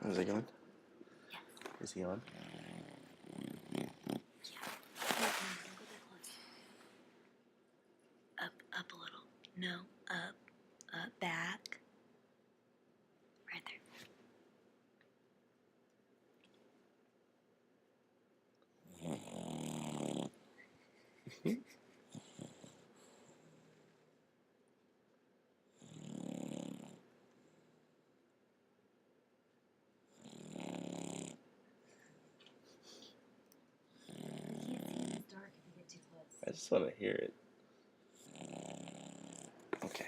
Is it going? Yes. Is he on? Yeah. Don't go that close. Up a little. No, up, back. Right there. You can't see in this dark if you get too close. I just want to hear it. Okay.